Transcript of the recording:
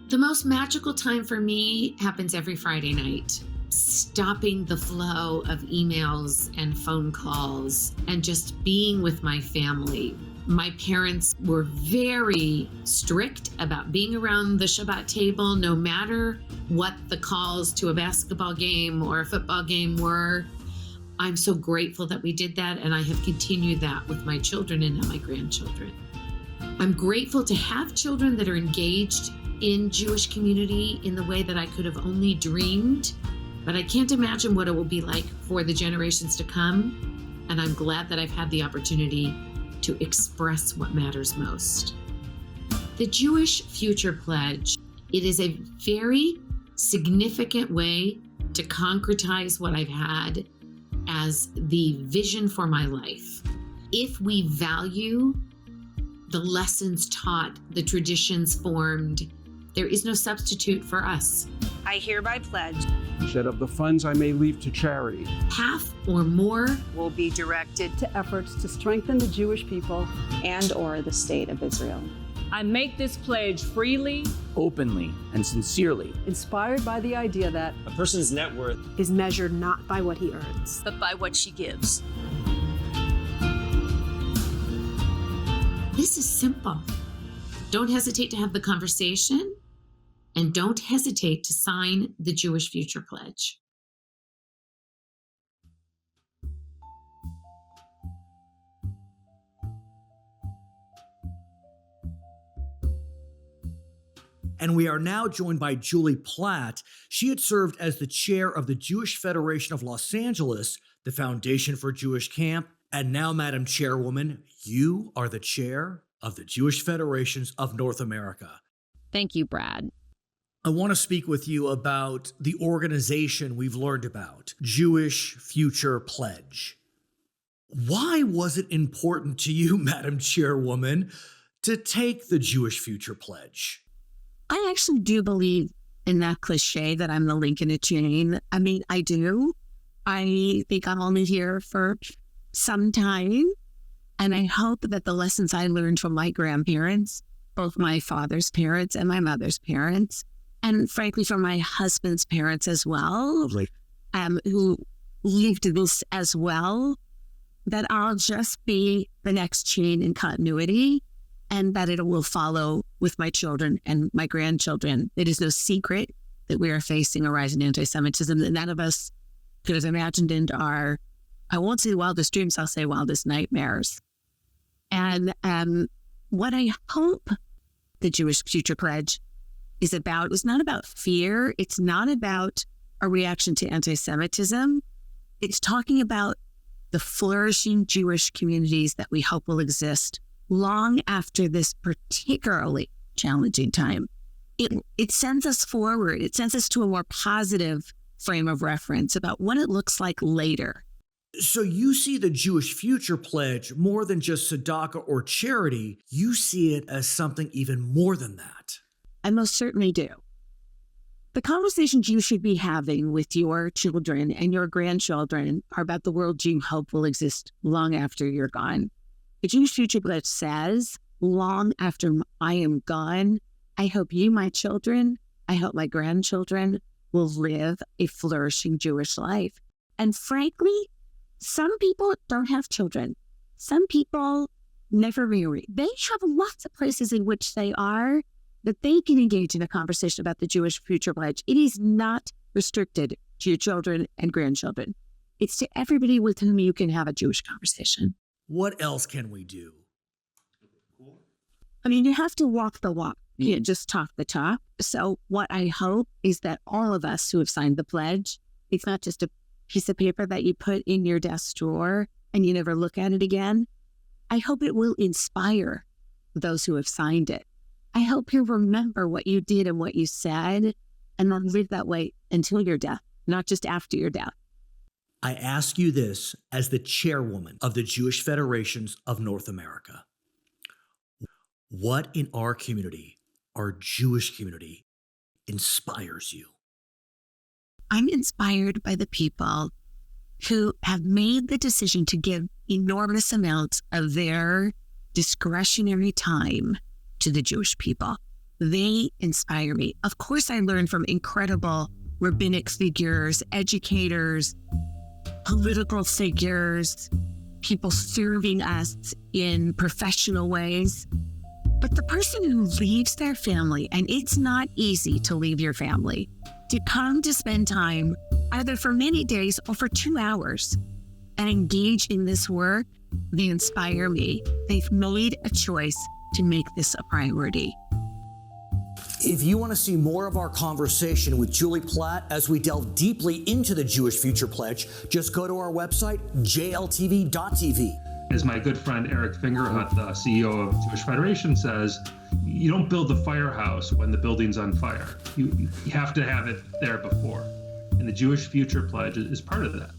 The most magical time for me happens every Friday night. Stopping the flow of emails and phone calls and just being with my family. My parents were very strict about being around the Shabbat table, no matter what the calls to a basketball game or a football game were. I'm so grateful that we did that, and I have continued that with my children and now my grandchildren. I'm grateful to have children that are engaged in Jewish community in the way that I could have only dreamed, but I can't imagine what it will be like for the generations to come, and I'm glad that I've had the opportunity to express what matters most. The Jewish Future Pledge, it is a very significant way to concretize what I've had as the vision for my life. If we value the lessons taught, the traditions formed, there is no substitute for us. I hereby pledge that of the funds I may leave to charity, half or more will be directed to efforts to strengthen the Jewish people and/or the state of Israel. I make this pledge freely, openly, and sincerely, inspired by the idea that a person's net worth is measured not by what he earns, but by what she gives. This is simple. Don't hesitate to have the conversation, and don't hesitate to sign the Jewish Future Pledge. And we are now joined by Julie Platt. She had served as the chair of the Jewish Federation of Los Angeles, the Foundation for Jewish Camp, and now, Madam Chairwoman, you are the chair of the Jewish Federations of North America. Thank you, Brad. I want to speak with you about the organization we've learned about, Jewish Future Pledge. Why was it important to you, Madam Chairwoman, to take the Jewish Future Pledge? I actually do believe in that cliche that I'm the link in a chain. I mean, I do. I think I'm only here for some time. And I hope that the lessons I learned from my grandparents, both my father's parents and my mother's parents, and frankly, from my husband's parents as well, who lived this as well, that I'll just be the next chain in continuity, and that it will follow with my children and my grandchildren. It is no secret that we are facing a rise in anti-Semitism that none of us could have imagined in our, I won't say wildest dreams, I'll say wildest nightmares. And what I hope the Jewish Future Pledge is not about fear. It's not about a reaction to anti-Semitism. It's talking about the flourishing Jewish communities that we hope will exist long after this particularly challenging time. It sends us forward. It sends us to a more positive frame of reference about what it looks like later. So you see the Jewish Future Pledge more than just tzedakah or charity. You see it as something even more than that. I most certainly do. The conversations you should be having with your children and your grandchildren are about the world you hope will exist long after you're gone. The Jewish Future Pledge says, long after I am gone, I hope you, my children, I hope my grandchildren will live a flourishing Jewish life. And frankly, some people don't have children. Some people never marry. They have lots of places in which they are that they can engage in a conversation about the Jewish Future Pledge. It is not restricted to your children and grandchildren. It's to everybody with whom you can have a Jewish conversation. What else can we do? I mean, you have to walk the walk. You can't just talk the talk. So what I hope is that all of us who have signed the pledge, it's not just a piece of paper that you put in your desk drawer and you never look at it again. I hope it will inspire those who have signed it. I hope you remember what you did and what you said, and then live that way until your death, not just after your death. I ask you this as the chairwoman of the Jewish Federations of North America. What in our community, our Jewish community, inspires you? I'm inspired by the people who have made the decision to give enormous amounts of their discretionary time to the Jewish people. they inspire me. Of course, I learn from incredible rabbinic figures, educators, political figures, people serving us in professional ways. But the person who leaves their family, and it's not easy to leave your family, to come to spend time either for many days or for 2 hours and engage in this work, they inspire me. They've made a choice to make this a priority. If you want to see more of our conversation with Julie Platt as we delve deeply into the Jewish Future Pledge, just go to our website, jltv.tv. As my good friend Eric Fingerhut, the CEO of Jewish Federation, says, you don't build the firehouse when the building's on fire. You have to have it there before. And the Jewish Future Pledge is part of that.